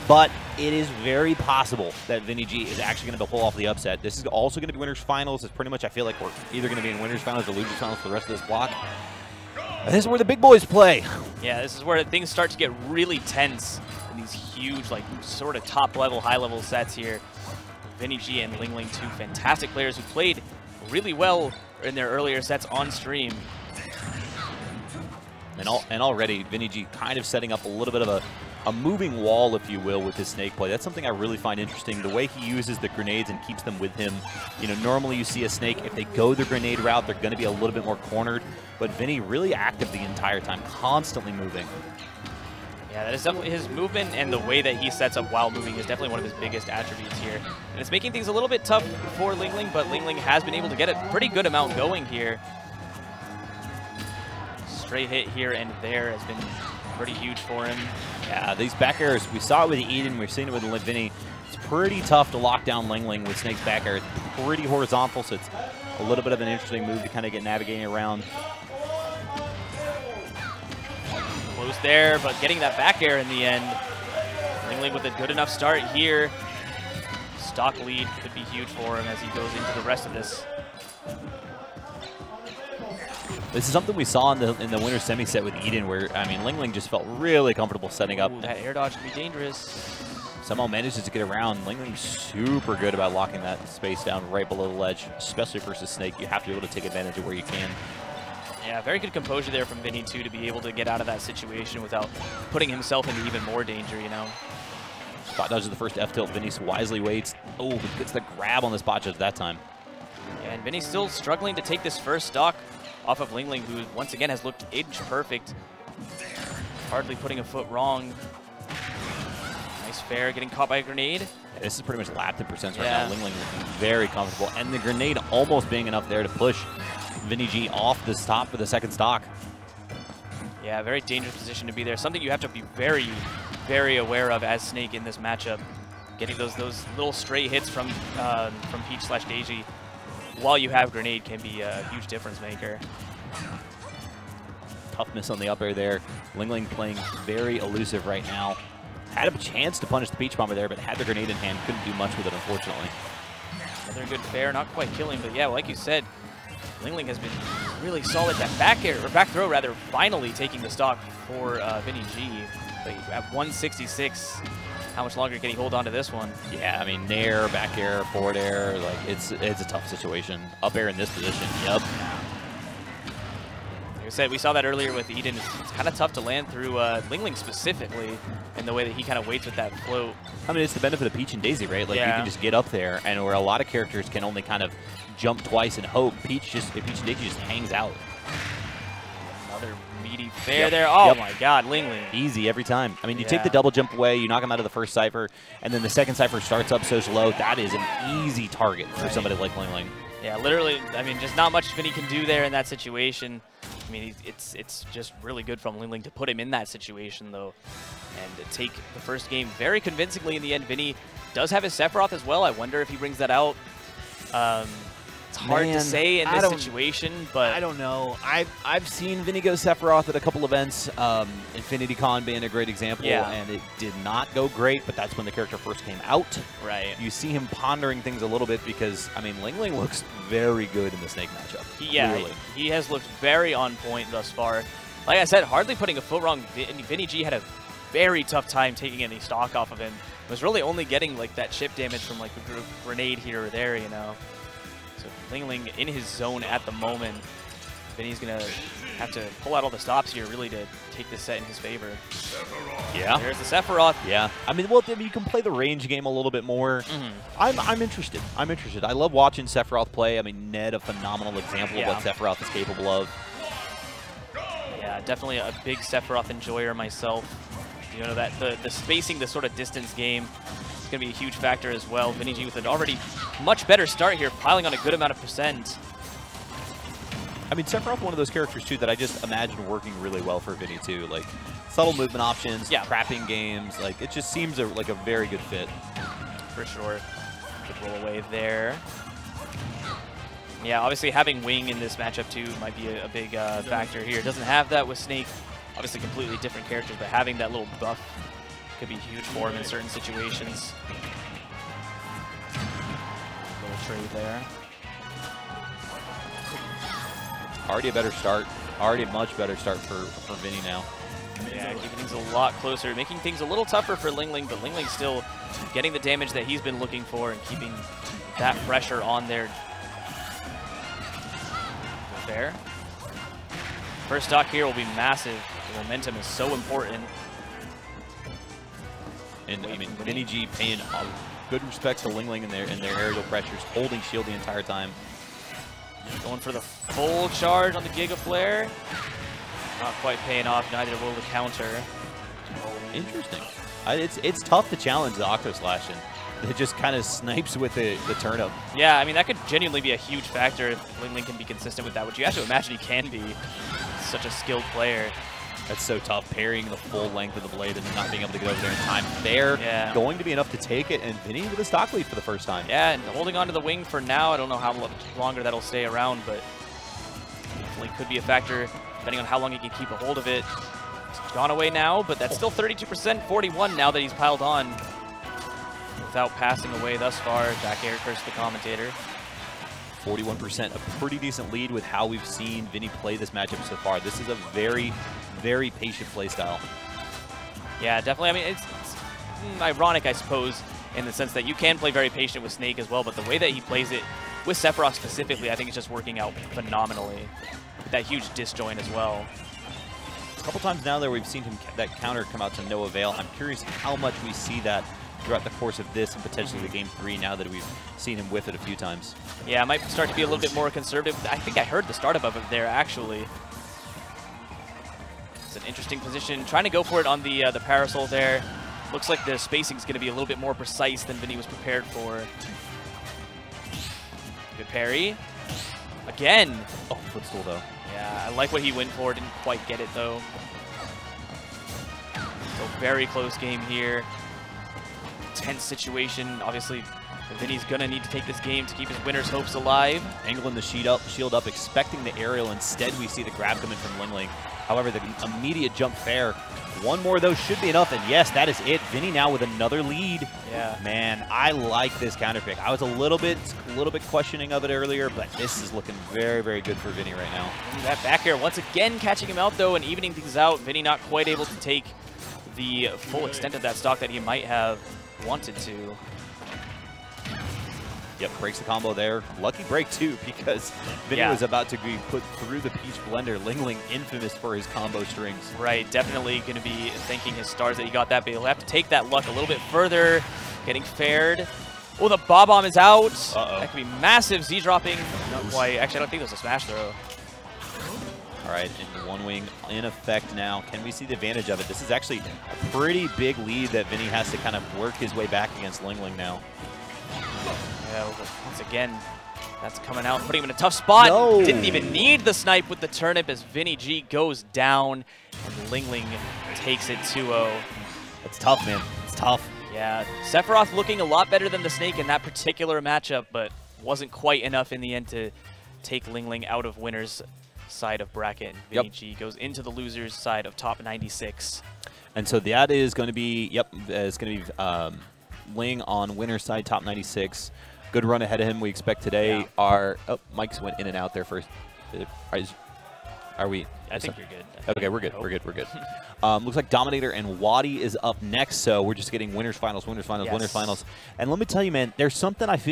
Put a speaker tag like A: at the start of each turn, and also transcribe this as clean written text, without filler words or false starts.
A: but it is very possible that VinnyG is actually going to pull off the upset. This is also going to be winners finals. It's pretty much, I feel like we're either going to be in winners finals or losers finals for the rest of this block. And this is where the big boys play.
B: Yeah, this is where things start to get really tense in these huge, like, sort of top-level, high-level sets here. VinnyG and LingLing, two fantastic players who played really well in their earlier sets on stream.
A: And already, VinnyG kind of setting up a little bit of a moving wall, if you will, with his snake play. That's something I really find interesting. The way he uses the grenades and keeps them with him. You know, normally you see a snake, if they go the grenade route, they're going to be a little bit more cornered. But Vinny really active the entire time, constantly moving.
B: Yeah, that is definitely his movement, and the way that he sets up while moving is definitely one of his biggest attributes here. And it's making things a little bit tough for LingLing, but LingLing has been able to get a pretty good amount going here. Stray hit here and there has been pretty huge for him.
A: Yeah, these back airs, we saw it with Eden, we've seen it with Vinny. It's pretty tough to lock down LingLing with Snake's back air. It's pretty horizontal, so it's a little bit of an interesting move to kind of get navigating around.
B: Close there, but getting that back air in the end. LingLing with a good enough start here. Stock lead could be huge for him as he goes into the rest of this.
A: This is something we saw in the winner's semi set with Eden, where, I mean, LingLing just felt really comfortable setting up.
B: Ooh, that air dodge can be dangerous.
A: Somehow manages to get around. LingLing's super good about locking that space down right below the ledge, especially versus Snake. You have to be able to take advantage of where you can.
B: Yeah, very good composure there from Vinny, too, to be able to get out of that situation without putting himself into even more danger, you know.
A: Spot dodges the first F tilt. Vinny wisely waits. Oh, but gets the grab on the spot judge that time.
B: Yeah, and Vinny's still struggling to take this first stock off of LingLing, who once again has looked inch perfect. Hardly putting a foot wrong. Nice fair, getting caught by a grenade.
A: Yeah, this is pretty much lapped in percents right now. LingLing looking very comfortable, and the grenade almost being enough there to push VinnyG off the stop for the second stock.
B: Yeah, very dangerous position to be there. Something you have to be very, very aware of as Snake in this matchup. Getting those little stray hits from Peach/Daisy while you have grenade can be a huge difference maker.
A: Tough miss on the up air there. LingLing playing very elusive right now. Had a chance to punish the Peach Bomber there, but had the grenade in hand. Couldn't do much with it, unfortunately.
B: Another good fair, not quite killing, but yeah, like you said, LingLing has been really solid. That back air, or back throw rather, finally taking the stock for VinnyG. But at 166, how much longer can he hold on to this one? Yeah,
A: I mean, nair, back air, forward air, like it's a tough situation. Up air in this position, yep.
B: Like I said, we saw that earlier with Eden. It's kind of tough to land through LingLing specifically, and the way that he kind of waits with that float.
A: I mean, it's the benefit of Peach and Daisy, right? Like, you can just get up there, and where a lot of characters can only kind of jump twice and hope, Peach and Daisy just hangs out.
B: Another meaty fair there. Oh my God, LingLing.
A: Easy every time. I mean, you take the double jump away, you knock him out of the first Cypher, and then the second Cypher starts up so slow. That is an easy target for somebody like LingLing. Yeah,
B: literally, I mean, just not much Vinny can do there in that situation. I mean, it's just really good from LingLing to put him in that situation, though, and to take the first game very convincingly in the end. Vinny does have his Sephiroth as well. I wonder if he brings that out. It's hard to say in this situation, but
A: I don't know. I've seen Vinny go Sephiroth at a couple events, Infinity Con being a great example, and it did not go great, but that's when the character first came out.
B: Right.
A: You see him pondering things a little bit because, I mean, LingLing looks very good in the Snake matchup.
B: He has looked very on point thus far. Like I said, hardly putting a foot wrong. VinnyG had a very tough time taking any stock off of him. Was really only getting like that chip damage from like a grenade here or there, you know. So LingLing in his zone at the moment. Vinny's going to have to pull out all the stops here really to take this set in his favor.
A: Yeah.
B: There's the Sephiroth.
A: Yeah. I mean, well, you can play the range game a little bit more. I'm interested. I'm interested. I love watching Sephiroth play. I mean, Ned, a phenomenal example of what Sephiroth is capable of.
B: Yeah, definitely a big Sephiroth enjoyer myself. You know, that the spacing, the sort of distance game, going to be a huge factor as well. VinnyG with an already much better start here, piling on a good amount of percent.
A: I mean, Sephiroth, one of those characters, too, that I just imagine working really well for Vinny, too. Like, subtle movement options, trapping games. Like, it just seems like a very good fit.
B: For sure. Good roll away there. Yeah, obviously having Wing in this matchup, too, might be a big factor here. Doesn't have that with Snake. Obviously completely different characters, but having that little buff could be huge for him in certain situations. Little trade there.
A: Already a better start. Already a much better start for Vinny now.
B: Yeah, keeping things a lot closer, making things a little tougher for LingLing, but LingLing still getting the damage that he's been looking for and keeping that pressure on there. Fair. First stock here will be massive. The momentum is so important.
A: And I mean, VinnyG paying good respect to LingLing in their aerial pressures, holding shield the entire time.
B: Going for the full charge on the Giga Flare. Not quite paying off, neither will the counter.
A: Interesting. It's tough to challenge the Octo Slash, and it just kind of snipes with the turnip.
B: Yeah, I mean, that could genuinely be a huge factor if LingLing can be consistent with that, which you have to imagine he can be. Such a skilled player.
A: That's so tough, parrying the full length of the blade and then not being able to get over there in time. There, going to be enough to take it, and Vinny with a stock lead for the first time.
B: Yeah, and holding on to the wing for now. I don't know how much longer that'll stay around, but definitely could be a factor depending on how long he can keep a hold of it. It's gone away now, but that's still 32%, 41 now that he's piled on without passing away thus far. Back air curse the commentator.
A: 41%, a pretty decent lead with how we've seen Vinny play this matchup so far. This is a very, very patient play style.
B: Yeah, definitely. I mean, it's ironic, I suppose, in the sense that you can play very patient with Snake as well, but the way that he plays it with Sephiroth specifically, I think it's just working out phenomenally. With that huge disjoint as well.
A: A couple times now that we've seen him that counter come out to no avail. I'm curious how much we see that throughout the course of this and potentially the game 3 now that we've seen him whiff it a few times. Yeah,
B: it might start to be a little bit more conservative. I think I heard the startup of it there, actually. It's an interesting position. Trying to go for it on the parasol there. Looks like the spacing's going to be a little bit more precise than Vinny was prepared for. Good parry. Again.
A: Oh, footstool though.
B: Yeah, I like what he went for. Didn't quite get it though. So very close game here. Tense situation. Obviously, Vinny's gonna need to take this game to keep his winner's hopes alive.
A: Angling the shield up, expecting the aerial. Instead, we see the grab coming from LingLing. However, the immediate jump fair. One more, though, should be enough. And yes, that is it. Vinny now with another lead.
B: Yeah.
A: Man, I like this counter pick. I was a little bit questioning of it earlier, but this is looking very, very good for Vinny right now.
B: That back air once again catching him out, though, and evening things out. Vinny not quite able to take the full extent of that stock that he might have wanted to.
A: Yep, breaks the combo there. Lucky break, too, because Vinny was about to be put through the Peach Blender. LingLing infamous for his combo strings.
B: Right, definitely going to be thanking his stars that he got that, but he'll have to take that luck a little bit further. Getting fared. Oh, the Bob-omb is out. That could be massive. Z-dropping. Not quite. Actually, I don't think that was a smash throw.
A: All right, and one wing in effect now. Can we see the advantage of it? This is actually a pretty big lead that Vinny has to kind of work his way back against LingLing now.
B: Yeah, once again, that's coming out, putting him in a tough spot.
A: No.
B: Didn't even need the snipe with the turnip as VinnyG goes down, and LingLing takes it 2-0.
A: It's tough, man. It's tough.
B: Yeah, Sephiroth looking a lot better than the Snake in that particular matchup, but wasn't quite enough in the end to take LingLing out of winner's side of bracket. VinnyG goes into the loser's side of top 96.
A: And so that is going to be, it's going to be Ling on winner's side, top 96. Good run ahead of him. We expect today Mike's went in and out there first. Are we?
B: I think you're good.
A: Okay, we're good. We're good. We're good. Looks like Dominator and Wadi is up next, so we're just getting winners finals. And let me tell you, man, there's something I feel